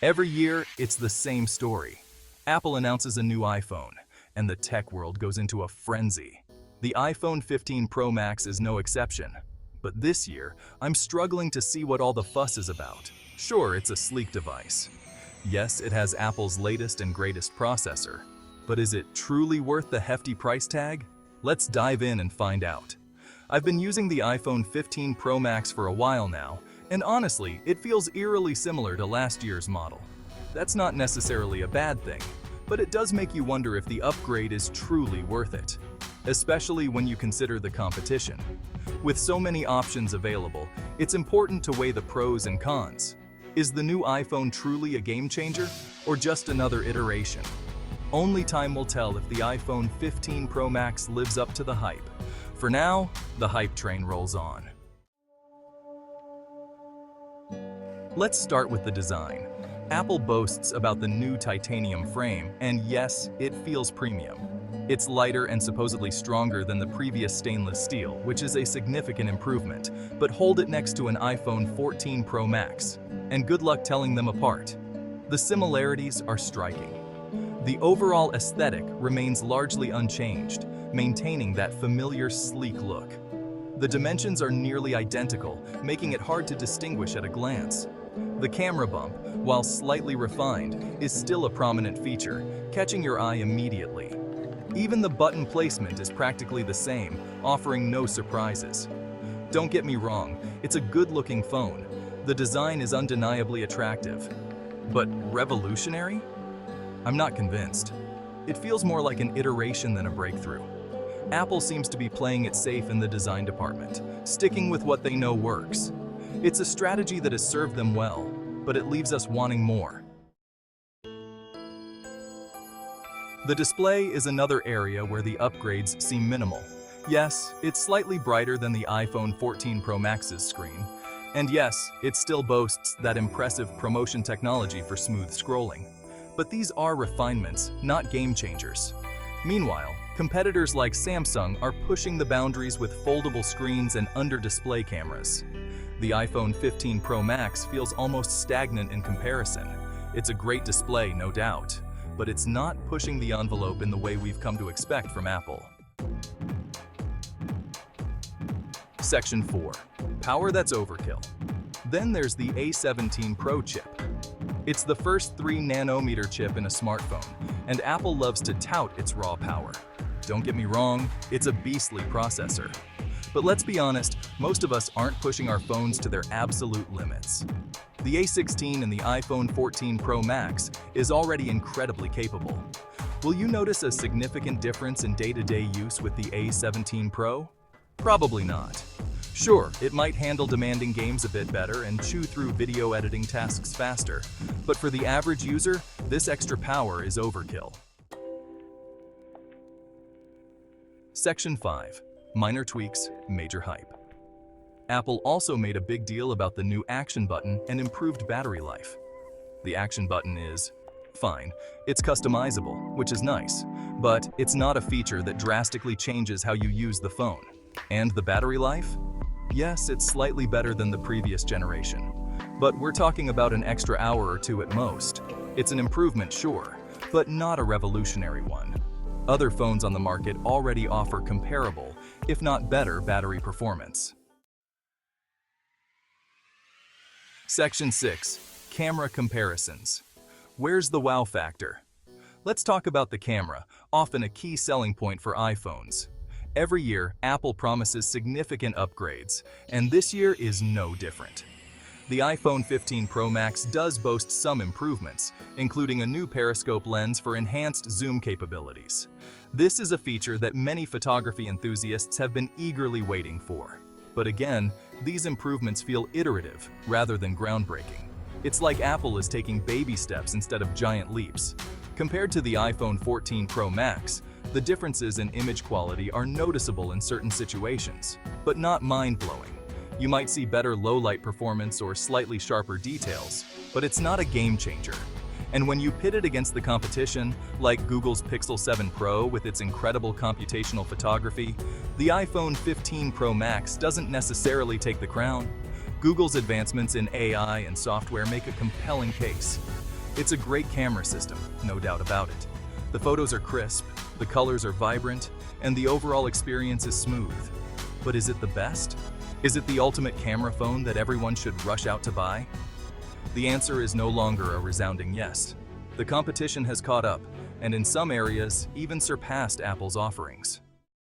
Every year, it's the same story. Apple announces a new iPhone, and the tech world goes into a frenzy. The iPhone 15 Pro Max is no exception. But this year, I'm struggling to see what all the fuss is about. Sure, it's a sleek device. Yes, it has Apple's latest and greatest processor. But is it truly worth the hefty price tag? Let's dive in and find out. I've been using the iPhone 15 Pro Max for a while now, and honestly, it feels eerily similar to last year's model. That's not necessarily a bad thing, but it does make you wonder if the upgrade is truly worth it, especially when you consider the competition. With so many options available, it's important to weigh the pros and cons. Is the new iPhone truly a game changer, or just another iteration? Only time will tell if the iPhone 15 Pro Max lives up to the hype. For now, the hype train rolls on. Let's start with the design. Apple boasts about the new titanium frame, and yes, it feels premium. It's lighter and supposedly stronger than the previous stainless steel, which is a significant improvement, but hold it next to an iPhone 14 Pro Max, and good luck telling them apart. The similarities are striking. The overall aesthetic remains largely unchanged, maintaining that familiar sleek look. The dimensions are nearly identical, making it hard to distinguish at a glance. The camera bump, while slightly refined, is still a prominent feature, catching your eye immediately. Even the button placement is practically the same, offering no surprises. Don't get me wrong, it's a good-looking phone. The design is undeniably attractive. But revolutionary? I'm not convinced. It feels more like an iteration than a breakthrough. Apple seems to be playing it safe in the design department, sticking with what they know works. It's a strategy that has served them well, but it leaves us wanting more. The display is another area where the upgrades seem minimal. Yes, it's slightly brighter than the iPhone 14 Pro Max's screen. And yes, it still boasts that impressive promotion technology for smooth scrolling. But these are refinements, not game changers. Meanwhile, competitors like Samsung are pushing the boundaries with foldable screens and under-display cameras. The iPhone 15 Pro Max feels almost stagnant in comparison. It's a great display, no doubt, but it's not pushing the envelope in the way we've come to expect from Apple. Section 4. Power that's overkill. Then there's the A17 Pro chip. It's the first 3nm chip in a smartphone, and Apple loves to tout its raw power. Don't get me wrong, it's a beastly processor. But let's be honest, most of us aren't pushing our phones to their absolute limits. The A16 and the iPhone 14 Pro Max is already incredibly capable. Will you notice a significant difference in day-to-day use with the A17 Pro? Probably not. Sure, it might handle demanding games a bit better and chew through video editing tasks faster, but for the average user, this extra power is overkill. Section 5. Minor tweaks, major hype. Apple also made a big deal about the new Action button and improved battery life. The Action button is fine. It's customizable, which is nice, but it's not a feature that drastically changes how you use the phone. And the battery life? Yes, it's slightly better than the previous generation, but we're talking about an extra hour or two at most. It's an improvement, sure, but not a revolutionary one. Other phones on the market already offer comparable, if not better, battery performance. Section 6. Camera comparisons. Where's the wow factor? Let's talk about the camera, often a key selling point for iPhones. Every year, Apple promises significant upgrades, and this year is no different. The iPhone 15 Pro Max does boast some improvements, including a new periscope lens for enhanced zoom capabilities. This is a feature that many photography enthusiasts have been eagerly waiting for. But again, these improvements feel iterative rather than groundbreaking. It's like Apple is taking baby steps instead of giant leaps. Compared to the iPhone 14 Pro Max, the differences in image quality are noticeable in certain situations, but not mind-blowing. You might see better low-light performance or slightly sharper details, but it's not a game changer. And when you pit it against the competition, like Google's Pixel 7 Pro with its incredible computational photography, the iPhone 15 Pro Max doesn't necessarily take the crown. Google's advancements in AI and software make a compelling case. It's a great camera system, no doubt about it. The photos are crisp, the colors are vibrant, and the overall experience is smooth. But is it the best? Is it the ultimate camera phone that everyone should rush out to buy? The answer is no longer a resounding yes. The competition has caught up, and in some areas, even surpassed Apple's offerings.